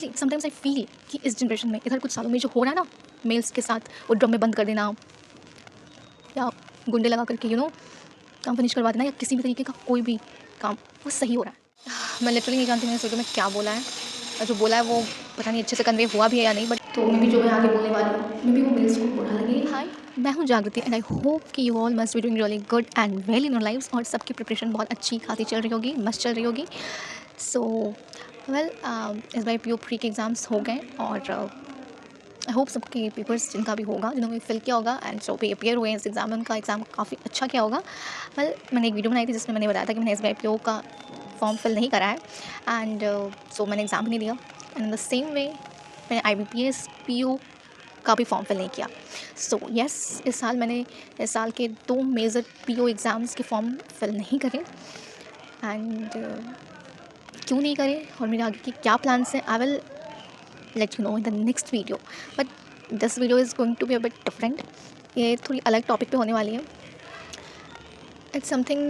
Sometimes I feel कि इस generation में इधर कुछ सालों में जो हो रहा है ना, मेल्स के साथ वो ड्रम में बंद कर देना या गुंडे लगा करके काम फिनिश करवा देना या किसी भी तरीके का कोई भी काम, वो सही हो रहा है। मैं लिटरली नहीं जानती मैंने इस वीडियो में क्या बोला है, और जो बोला है वो पता नहीं अच्छे से कन्वे हुआ भी है या नहीं, बट तो मे भी जो मैं आगे बोलने वाली हूँ मे भी वो मेल्स को बुरा लगे। हाय, मैं हूँ जागृति एंड आई होप कि you all must be doing really good and well in your lifes, और सबकी प्रिपरेशन बहुत अच्छी खासी चल रही होगी, मस्त चल रही होगी। सो वेल, इस बार पीओ प्री के एग्ज़ाम्स हो गए और आई होप सबके पेपर्स जिनका भी होगा, जिन्होंने फिल किया होगा एंड जो भी अपियर हुए इस एग्ज़ाम में, उनका एग्ज़ाम काफ़ी अच्छा किया होगा। वेल, मैंने एक वीडियो बनाई थी जिसमें मैंने बताया था कि मैंने SBI का फॉर्म फिल नहीं करा है एंड सो मैंने एग्ज़ाम नहीं दिया, and in the same way मैंने IBPS PO का भी फॉर्म फिल नहीं किया। सो येस, इस साल के 2 मेजर PO एग्ज़ाम्स के फॉर्म फिल नहीं करे एंड क्यों नहीं करे और मेरे आगे के क्या प्लान्स हैं, I will let you know in the next video, but this video is going to be a bit different. ये थोड़ी अलग टॉपिक पे होने वाली है. It's something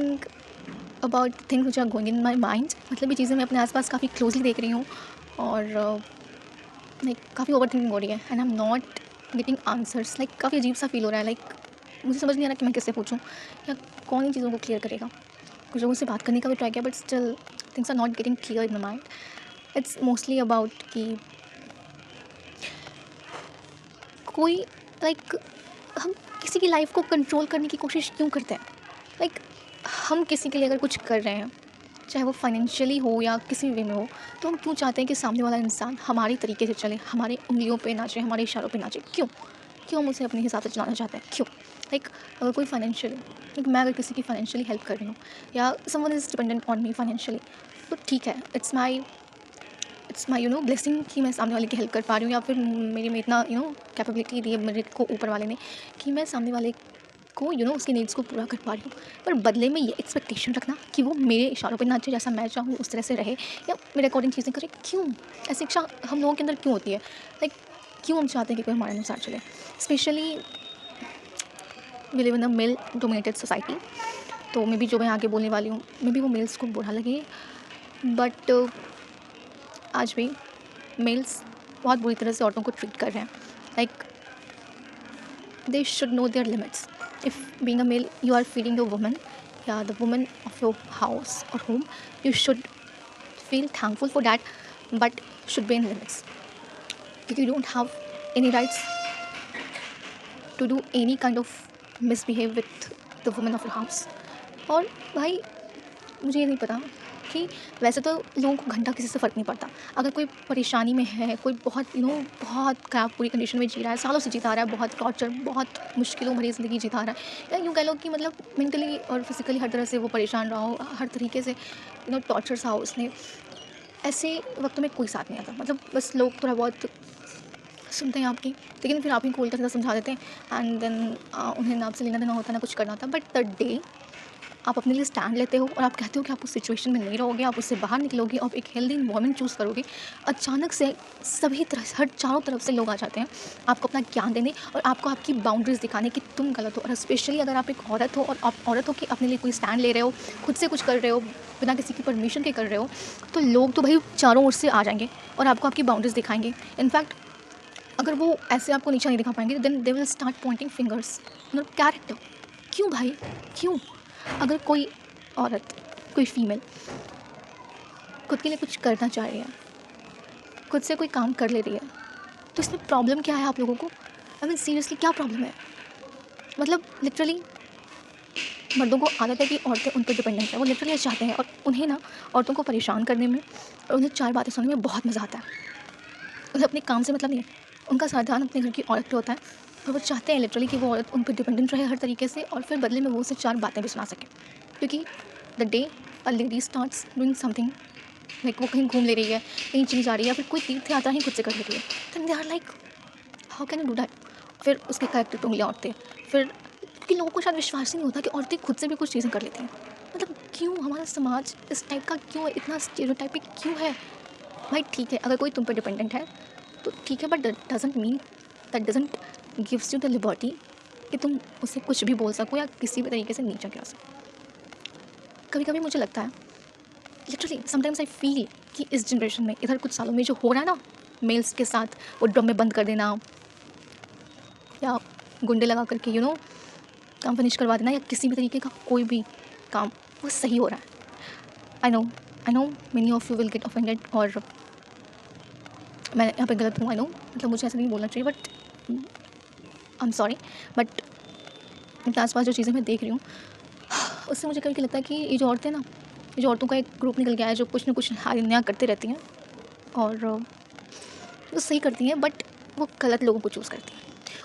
about the things which are going in my mind. मतलब ये चीज़ें मैं अपने आसपास काफ़ी क्लोजली देख रही हूँ और लाइक काफ़ी ओवर थिंकिंग हो रही है and I am not getting answers. Like काफ़ी अजीब सा फील हो रहा है. लाइक मुझे समझ नहीं आ रहा कि मैं किससे पूछूँ या कौन इन चीज़ों को क्लियर करेगा. कुछ लोगों से बात करने का भी ट्राई किया, but still things are not getting clear in my mind. It's mostly about कि कोई लाइक हम किसी की लाइफ को कंट्रोल करने की कोशिश क्यों करते हैं. लाइक हम किसी के लिए अगर कुछ कर रहे हैं, चाहे वो फाइनेंशियली हो या किसी भी वे में हो, तो हम क्यों चाहते हैं कि सामने वाला इंसान हमारे तरीके से चले, हमारे उंगलियों पे नाचे, हमारे इशारों पे नाचे. क्यों हम उसे अपने हिसाब से चलाना चाहते हैं. क्यों लाइक अगर कोई फाइनेंशियली, लाइक मैं अगर किसी की फाइनेंशियली हेल्प कर रही हूँ या someone is dependent on me financially, तो ठीक है, इट्स माई ब्लेसिंग कि मैं सामने वाले की हेल्प कर पा रही हूँ, या फिर मेरे में इतना कैपेबिलिटी दी है मेरे को ऊपर वाले ने कि मैं सामने वाले को उसकी नीड्स को पूरा कर पा रही हूँ. पर बदले में ये एक्सपेक्टेशन रखना कि वो मेरे इशारों पे नाचे, जैसा मैं चाहूँ उस तरह से रहे या मेरे अकॉर्डिंग चीज़ें करे, क्यों ऐसी इच्छा हम लोगों के अंदर क्यों होती है. लाइक क्यों हम चाहते हैं कि कोई हमारे अनुसार चले. Specially we live in a male dominated society. तो मे बी जो मैं आगे बोलने वाली हूँ मे बी वो मेल्स को बुरा लगे, बट आज भी मेल्स बहुत बुरी तरह से औरतों को ट्रीट कर रहे हैं. Like they should no there limits. If being a male you are feeding your woman या the woman of your house और home, you should feel thankful for that, but should be in limits. क्योंकि you don't have any rights to do any kind of misbehave with the woman of your house. और भाई मुझे ये नहीं पता कि वैसे तो लोगों को घंटा किसी से फ़र्क नहीं पड़ता. अगर कोई परेशानी में है, कोई बहुत बहुत ख़राब पूरी कंडीशन में जी रहा है, सालों से जीता आ रहा है, बहुत टॉर्चर, बहुत मुश्किलों भरी ज़िंदगी जीता आ रहा है, या यूँ कह लो कि मतलब मेंटली और फिज़िकली हर तरह से वो परेशान रहा हो, हर तरीके से टॉर्चर सहा हो उसने, ऐसे वक्त में कोई साथ नहीं आता. मतलब बस लोग थोड़ा बहुत सुनते हैं आपकी, लेकिन फिर आप ही को उल्टा सीधा समझा देते हैं एंड देन उन्हें ना आपसे लेना देना होता है ना कुछ करना होता. बट द डे आप अपने लिए स्टैंड लेते हो और आप कहते हो कि आप उस सिचुएशन में नहीं रहोगे, आप उससे बाहर निकलोगे, आप एक हेल्दी इन्वायरमेंट चूज़ करोगे, अचानक से सभी तरह से, हर चारों तरफ से लोग आ जाते हैं आपको अपना ज्ञान देने और आपको आपकी बाउंड्रीज़ दिखाने कि तुम गलत हो. और स्पेशली अगर आप एक औरत हो और आप औरत हो कि अपने लिए कोई स्टैंड ले रहे हो, खुद से कुछ कर रहे हो, बिना किसी की परमिशन के कर रहे हो, तो लोग तो भाई चारों ओर से आ जाएंगे और आपको आपकी बाउंड्रीज़ दिखाएंगे. इनफैक्ट अगर वो ऐसे आपको नीचा नहीं दिखा पाएंगे, then they will start pointing fingers. Character. क्यों भाई, क्यों? अगर कोई औरत, कोई फीमेल खुद के लिए कुछ करना चाह रही है, खुद से कोई काम कर ले रही है, तो इसमें प्रॉब्लम क्या है आप लोगों को? आई मीन सीरियसली क्या प्रॉब्लम है? मतलब लिटरली मर्दों को आदत है कि औरतें उन पर डिपेंडेंट है. वो लिटरली चाहते हैं और उन्हें ना औरतों को परेशान करने में और उन्हें 4 बातें सुनने में बहुत मज़ा आता है. उन्हें अपने काम से मतलब नहीं है, उनका सारा ध्यान अपने घर की औरत पे होता है और वो चाहते हैं लिटरली कि वो औरत उन पर डिपेंडेंट रहे हर तरीके से, और फिर बदले में वो उसे 4 बातें भी सुना सके. क्योंकि the day a lady starts doing something, like वो कहीं घूम ले रही है, कहीं चली जा रही है, या फिर कोई तीर्थ यात्रा ही खुद से कर ले रही है, then they are like how can you do that. फिर उसके कैरेक्टर पे उंगलियां उठते हैं. फिर क्योंकि लोगों को शायद विश्वास ही नहीं होता कि औरतें खुद से भी कुछ चीज़ें कर लेती हैं. मतलब क्यों हमारा समाज इस टाइप का क्यों है, इतना स्टेरियोटाइपिक क्यों है? भाई ठीक है, अगर कोई तुम पर डिपेंडेंट है तो ठीक है, but that doesn't gives you the liberty कि तुम उसे कुछ भी बोल सको या किसी भी तरीके से नीचा गिरा सको. कभी कभी मुझे लगता है लिटरली समटाइम्स आई फील कि इस जनरेशन में इधर कुछ सालों में जो हो रहा है ना, मेल्स के साथ वो ड्रम में बंद कर देना, या गुंडे लगा करके काम फिनिश करवा देना, या किसी भी तरीके का कोई भी काम वो सही हो रहा है। I know many of you will get offended, और मैं यहाँ पे गलत हूँ, आई नो, मतलब मुझे ऐसा नहीं बोलना चाहिए, but I am sorry. But अपने आस पास जो चीज़ें मैं देख रही हूँ उससे मुझे कभी कभी लगता है कि ये जो औरतें ना, ये जो औरतों का एक ग्रुप निकल गया है जो कुछ ना कुछ हाल नया करते रहती हैं, और वो सही करती हैं बट वो गलत लोगों को चूज़ करती हैं।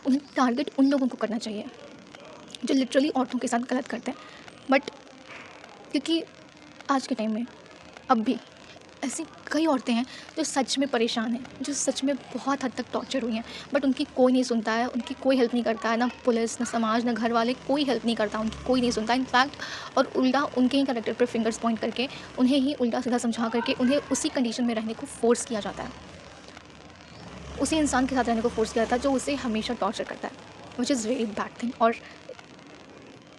उन्हें टारगेट उन लोगों को करना चाहिए जो लिटरली औरतों के साथ गलत करते हैं, बट क्योंकि आज के टाइम में अब भी ऐसी कई औरतें हैं जो सच में परेशान हैं, जो सच में बहुत हद तक टॉर्चर हुई हैं, बट उनकी कोई नहीं सुनता है, उनकी कोई हेल्प नहीं करता है, ना पुलिस, ना समाज, ना घर वाले, कोई हेल्प नहीं करता, उनकी कोई नहीं सुनता इनफैक्ट, और उल्टा उनके ही कैरेक्टर पर फिंगर्स पॉइंट करके उन्हें ही उल्टा सीधा समझा करके उन्हें उसी कंडीशन में रहने को फोर्स किया जाता है, उसी इंसान के साथ रहने को फोर्स किया जाता है जो उसे हमेशा टॉर्चर करता है, which is very bad thing. और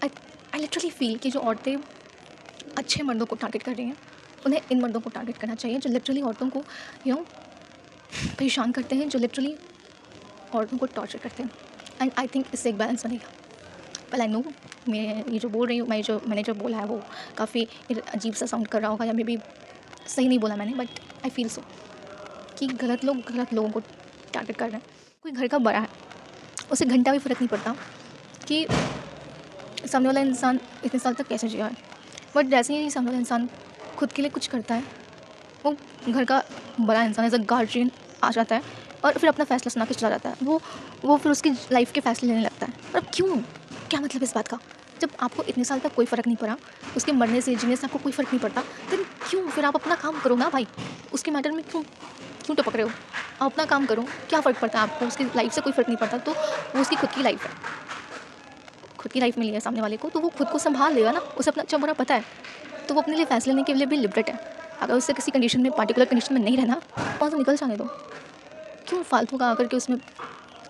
आई लिटरली फील कि जो औरतें अच्छे मर्दों को टारगेट कर रही हैं, उन्हें इन मर्दों को टारगेट करना चाहिए जो लिटरली औरतों को परेशान करते हैं, जो लिटरली औरतों को टॉर्चर करते हैं। एंड आई थिंक इससे एक बैलेंस बनेगा। वेल आई नो मैं ये जो बोल रही हूँ, मैंने जो बोला है वो काफ़ी अजीब सा साउंड कर रहा होगा, या मे बी सही नहीं बोला मैंने, बट आई फील सो कि गलत लोगों को टारगेट कर रहे हैं। कोई घर का बड़ा है, उसे घंटा भी फ़र्क नहीं पड़ता कि सामने वाला इंसान इतने साल तक कैसे जिया है, बट जैसे ही सामने वाला इंसान खुद के लिए कुछ करता है, वो घर का बड़ा इंसान एज अ गार्जियन आ जाता है और फिर अपना फ़ैसला सुना के चला जाता है। वो फिर उसकी लाइफ के फ़ैसले लेने लगता है। और क्यों? क्या मतलब इस बात का? जब आपको इतने साल तक कोई फ़र्क नहीं पड़ा, उसके मरने से जीने से आपको कोई फ़र्क नहीं पड़ता, देन क्यों फिर आप अपना काम करो ना भाई, उसके मैटर में क्यों टपक रहे हो? आप अपना काम करो, क्या फ़र्क पड़ता है आपको? उसकी लाइफ से कोई फ़र्क नहीं पड़ता, तो वो उसकी खुद की लाइफ है, खुद की लाइफ मिली है सामने वाले को, तो वो खुद को संभाल लेगा ना, उसे अपना अच्छा बुरा पता है, तो वो अपने लिए फ़ैसले लेने के लिए भी लिबरेट है। अगर उससे किसी कंडीशन में, पार्टिकुलर कंडीशन में नहीं रहना, वहाँ से निकल जाने दो। क्यों फालतू का आकर के उसमें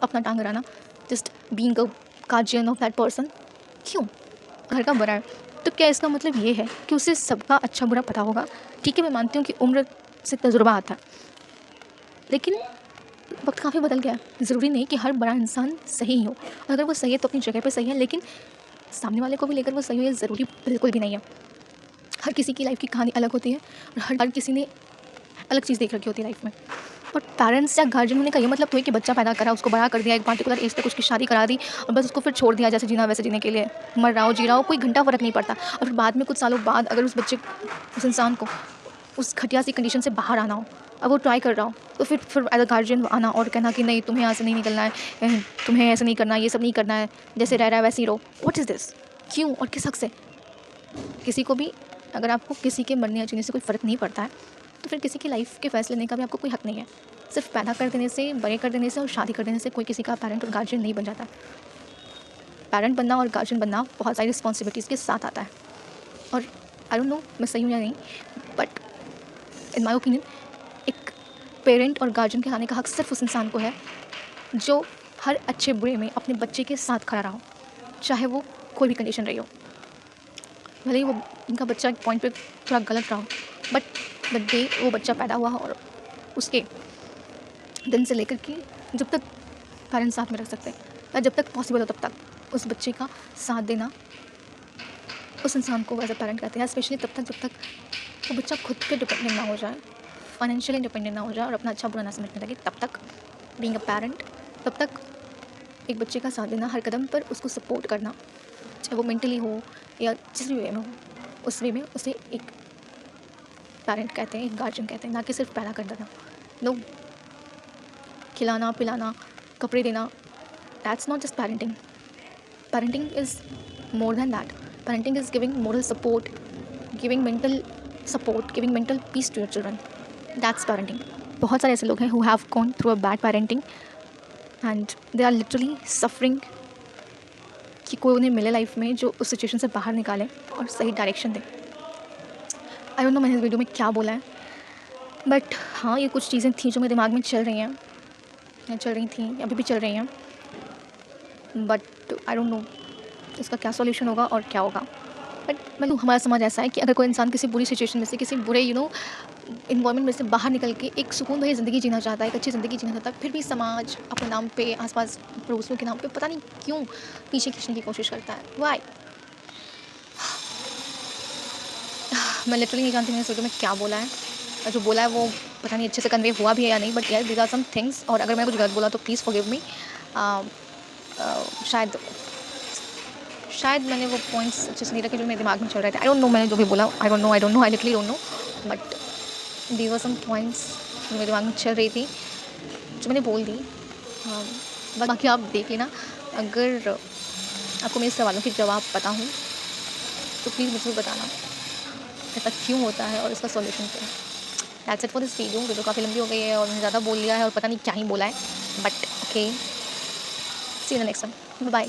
अपना टांग अड़ाना, just being a guardian of that person? क्यों? घर का बड़ा है तो क्या इसका मतलब ये है कि उसे सबका अच्छा बुरा पता होगा? ठीक है, मैं मानती हूँ कि उम्र से तजुर्बा आता है, लेकिन वक्त काफ़ी बदल गया है। ज़रूरी नहीं कि हर बड़ा इंसान सही ही हो, और अगर वो सही है तो अपनी जगह पे सही है, लेकिन सामने वाले को भी लेकर वो सही हो ये ज़रूरी बिल्कुल भी नहीं है। हर किसी की लाइफ की कहानी अलग होती है, और हर किसी ने अलग चीज़ देख रखी होती है लाइफ में। और पेरेंट्स या गार्जियन होने का ये मतलब तो है कि बच्चा पैदा करा, उसको बड़ा कर दिया, एक पार्टिकुलर एज तक उसकी शादी करा दी और बस उसको फिर छोड़ दिया जैसे जीना वैसे जीने के लिए, मर रहा हो जी रहा हो, कोई घंटा फ़र्क नहीं पड़ता। और फिर बाद में कुछ सालों बाद अगर उस बच्चे, उस इंसान को उस घटिया सी कंडीशन से बाहर आना हो, अब वो ट्राई कर रहा हो, तो फिर एज अ गार्जियन आना और कहना कि नहीं, तुम्हें यहाँ से नहीं निकलना है, तुम्हें ऐसे नहीं करना, ये सब नहीं करना है, जैसे रह रहा है वैसे ही रहो। What is this? क्यों और किस हक से? किसी को भी, अगर आपको किसी के मरने या जीने से कोई फ़र्क नहीं पड़ता है, तो फिर किसी की लाइफ के फ़ैसले लेने का भी आपको कोई हक नहीं है। सिर्फ पैदा कर देने से, बड़े कर देने से और शादी कर देने से कोई किसी का पेरेंट और गार्जियन नहीं बन जाता। पेरेंट बनना और गार्जियन बनना बहुत सारी रिस्पॉन्सिबिलिटीज़ के साथ आता है। और आई डोंट नो मैं सही हूँ या नहीं, बट इन माई ओपिनियन एक पेरेंट और गार्जियन के आने का हक सिर्फ उस इंसान को है जो हर अच्छे बुरे में अपने बच्चे के साथ खड़ा रहा हो, चाहे वो कोई भी कंडीशन रही हो। भले ही वो उनका बच्चा एक पॉइंट पे थोड़ा गलत रहा हो, बट द डे वो बच्चा पैदा हुआ और उसके दिन से लेकर के जब तक पेरेंट्स साथ में रख सकते हैं, या जब तक पॉसिबल हो तब तक उस बच्चे का साथ देना उस इंसान को एज अ पेरेंट कहते हैं। स्पेशली तब तक जब तक वो बच्चा खुद पे डिपेंडेंट ना हो जाए, फाइनेंशियली डिपेंडेंट ना हो जाए और अपना अच्छा बुरा ना समझने लगे, तब तक बीइंग अ पेरेंट, तब तक एक बच्चे का साथ देना, हर कदम पर उसको सपोर्ट करना, चाहे वो मेंटली हो या जिस भी वे में हो, उस वे में उसे एक पेरेंट कहते हैं, एक गार्जियन कहते हैं, ना कि सिर्फ पैदा कर देना। लोग खिलाना पिलाना, कपड़े देना, that's not just parenting. Parenting is more than that. Parenting is giving moral support, giving mental support, giving mental peace to your children, that's parenting. बहुत सारे ऐसे लोग हैं who have gone through a bad parenting and they are literally suffering कि कोई उन्हें मिले life में जो उस सिचुएशन से बाहर निकाले और सही direction they. I don't no मैंने इस वीडियो में क्या बोला है, बट हाँ, ये कुछ चीज़ें थी जो मेरे दिमाग में चल रही हैं, या चल रही थी, अभी भी चल रही हैं, बट आई डोंट नो इसका क्या सॉल्यूशन होगा और क्या होगा। बट मतलब हमारा समाज ऐसा है कि अगर कोई इंसान किसी बुरी सिचुएशन में से, किसी बुरे एनवायरनमेंट में से बाहर निकल के एक सुकून भरी ज़िंदगी जीना चाहता है, एक अच्छी ज़िंदगी जीना चाहता है, फिर भी समाज अपने नाम पे, आस-पास पड़ोसियों के नाम पे पता नहीं क्यों पीछे खींचने की कोशिश करता है। व्हाई? मैं लिटरली नहीं जानती मैंने इस वीडियो में क्या बोला है, और जो बोला है वो पता नहीं अच्छे से कन्वे हुआ भी है या नहीं, बट यार दीज़ आर सम थिंग्स, और अगर मैं कुछ गलत बोला तो प्लीज़ फॉरगिव मी। शायद शायद मैंने वो पॉइंट्स अच्छे से नहीं रखे जो मेरे दिमाग में चल रहे थे। आई डोंट नो मैंने जो भी बोला, I don't know, I literally don't know, but these are some points जो मेरे दिमाग में चल रही थी, जो मैंने बोल दी। बाकी आप देख लेना। अगर आपको मेरे सवालों के जवाब पता हो तो प्लीज़ मुझे बताना, ऐसा क्यों होता है और इसका सॉल्यूशन क्या है। That's it for this video काफ़ी लंबी हो गई है और मैंने ज़्यादा बोल लिया है और पता नहीं क्या ही बोला है, but okay, see you in the next one, bye.